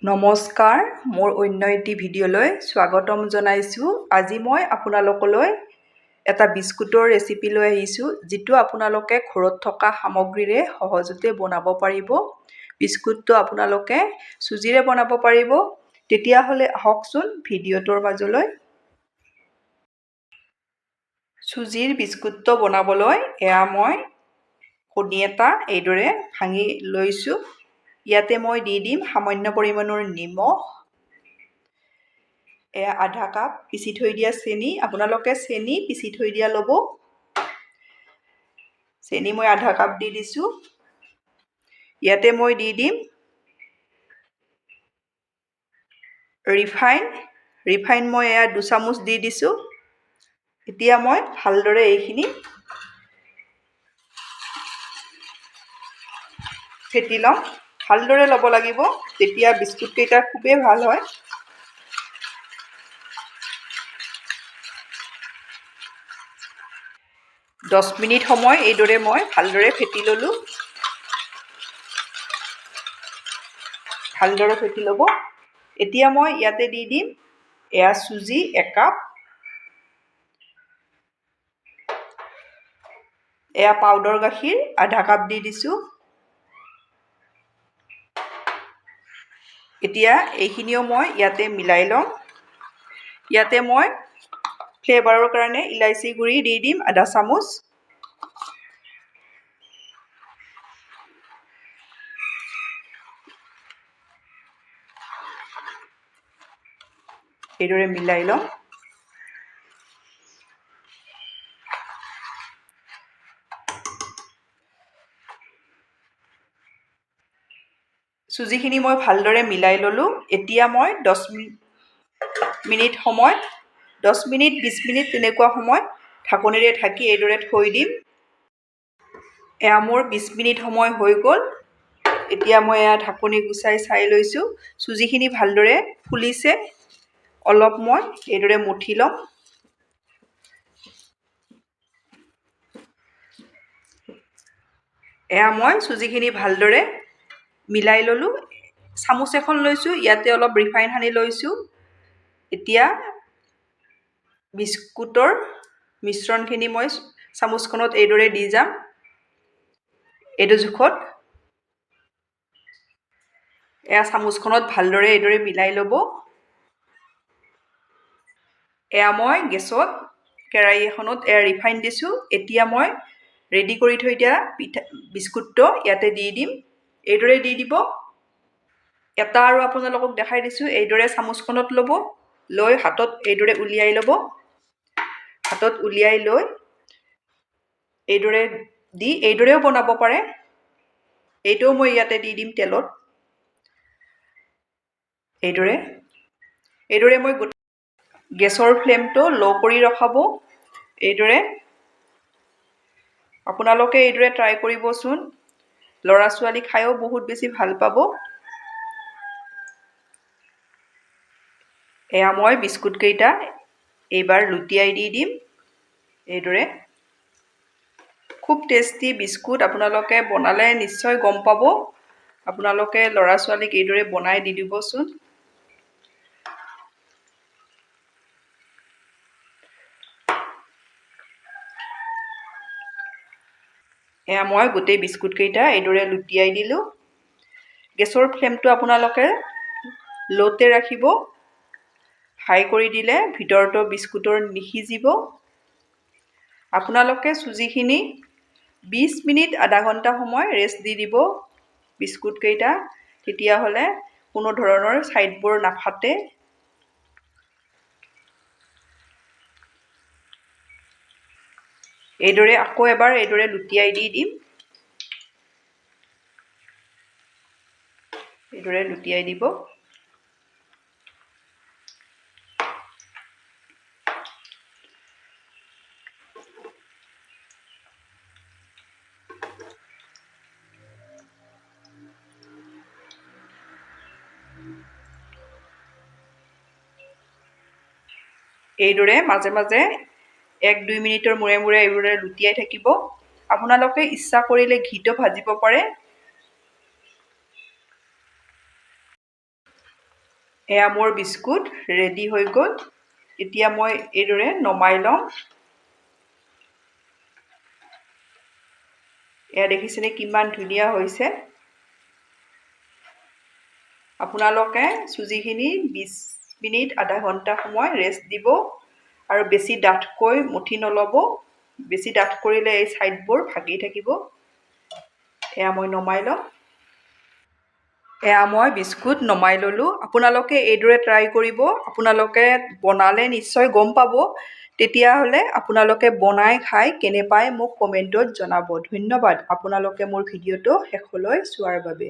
নমস্কাৰ, মোৰ অন্য এটি ভিডিঅ'লৈ স্বাগতম জনাইছোঁ। আজি মই আপোনালোকলৈ এটা বিস্কুটৰ ৰেচিপি লৈ আহিছোঁ, যিটো আপোনালোকে ঘৰত থকা সামগ্ৰীৰে সহজতে বনাব পাৰিব। বিস্কুটটো আপোনালোকে চুজিৰে বনাব পাৰিব। তেতিয়াহ'লে আহকচোন ভিডিঅ'টোৰ মাজলৈ। চুজিৰ বিস্কুটটো বনাবলৈ মই কণী এটা এইদৰে ভাঙি লৈছোঁ। ইয়াতে মই দি দিম সামান্য পৰিমাণৰ নিমখ, আধা কাপ পিচি থৈ দিয়া চেনি। আপোনালোকে চেনি পিচি থৈ দিয়া ল'ব। চেনি মই আধা কাপ দি দিছোঁ। ইয়াতে মই দি দিম ৰিফাইন মই 2 চামুচ দি দিছোঁ। এতিয়া মই ভালদৰে এইখিনি ফেটি ল'ম। ভালদৰে ল'ব লাগিব, তেতিয়া বিস্কুটকেইটা খুবেই ভাল হয়। দহ মিনিট সময় এইদৰে মই ভালদৰে ফেটি ল'লোঁ। ভালদৰে ফেটি ল'ব। এতিয়া মই ইয়াতে দি দিম চুজি 1 কাপ, পাউডাৰ গাখীৰ আধা কাপ দি দিছোঁ। এতিয়া এইখিনিও মই ইয়াতে মিলাই ল'ম। ইয়াতে মই ফ্লেভাৰৰ কাৰণে ইলাইচি গুড়ি দি দিম আধা চামুচ। এইদৰে মিলাই ল'ম। চুজিখিনি মই ভালদৰে মিলাই ল'লোঁ। এতিয়া মই 10 মিনিট 20 মিনিট তেনেকুৱা সময় ঢাকনিৰে ঢাকি এইদৰে থৈ দিম। মোৰ 20 মিনিট সময় হৈ গ'ল। এতিয়া মই ঢাকনি গুচাই চাই লৈছোঁ। চুজিখিনি ভালদৰে ফুলিছে। অলপ মই এইদৰে মঠি ল'ম। মই চুজিখিনি ভালদৰে মিলাই ল'লোঁ। চামুচ এখন লৈছোঁ, ইয়াতে অলপ ৰিফাইন সানি লৈছোঁ। এতিয়া বিস্কুটৰ মিশ্ৰণখিনি মই চামুচখনত এইদৰে দি যাম। এইটো জোখত চামুচখনত ভালদৰে এইদৰে মিলাই ল'ব। মই গেছত কেৰাহী এখনত ৰিফাইন দিছোঁ। এতিয়া মই ৰেডি কৰি থৈ দিয়া বিস্কুটটো ইয়াতে দি দিম। এইদৰে দি দিব। এটা আৰু আপোনালোকক দেখাই দিছোঁ। এইদৰে চামুচখনত ল'ব, লৈ হাতত এইদৰে উলিয়াই ল'ব। হাতত উলিয়াই লৈ এইদৰে দি এইদৰেও বনাব পাৰে। এইটোও মই ইয়াতে দি দিম তেলত। এইদৰে মই গেছৰ ফ্লেমটো ল' কৰি ৰখাব। এইদৰে আপোনালোকে এইদৰে ট্ৰাই কৰিবচোন। ল'ৰা ছোৱালী খায়ো বহুত বেছি ভাল পাব। মই বিস্কুটকেইটা এইবাৰ লুটিয়াই দি দিম। এইদৰে খুব টেষ্টি বিস্কুট। আপোনালোকে বনালে নিশ্চয় গম পাব। আপোনালোকে ল'ৰা ছোৱালীক এইদৰে বনাই দি দিবচোন। মই গোটেই বিস্কুটকেইটা এইদৰে লুটিয়াই দিলোঁ। গেছৰ ফ্লেমটো আপোনালোকে ল'তে ৰাখিব। হাই কৰি দিলে ভিতৰতো বিস্কুটৰ নিসিজিব। আপোনালোকে চুজিখিনি 20 মিনিট আধা ঘণ্টা সময় ৰেষ্ট দি দিব বিস্কুটকেইটা। তেতিয়াহ'লে কোনো ধৰণৰ ছাইডবোৰ নাফাটে। এইদৰে আকৌ এবাৰ এইদৰে লুটিয়াই দি দিম। এইদৰে লুটিয়াই দিব। এইদৰে মাজে মাজে 1-2 মিনিটৰ মূৰে মূৰে এইদৰে লুটিয়াই থাকিব। আপোনালোকে ইচ্ছা কৰিলে ঘিটো ভাজিব পাৰে। এয়া মোৰ বিস্কুট ৰেডি হৈ গ'ল। এতিয়া মই এইদৰে নমাই লওঁ। এয়া দেখিছেনে কিমান ধুনীয়া হৈছে। আপোনালোকে চুজিখিনি 20 মিনিট আধা ঘণ্টা সময় ৰেষ্ট দিব আৰু বেছি ডাঠকৈ মুঠি নল'ব। বেছি ডাঠ কৰিলে এই ছাইডবোৰ ভাগি থাকিব। এয়া মই নমাই লওঁ। এয়া মই বিস্কুট নমাই ল'লোঁ। আপোনালোকে এইদৰে ট্ৰাই কৰিব। আপোনালোকে বনালে নিশ্চয় গম পাব। তেতিয়াহ'লে আপোনালোকে বনাই খাই কেনে পায় মোক কমেণ্টত জনাব। ধন্যবাদ আপোনালোকে মোৰ ভিডিঅ'টো শেষলৈ চোৱাৰ বাবে।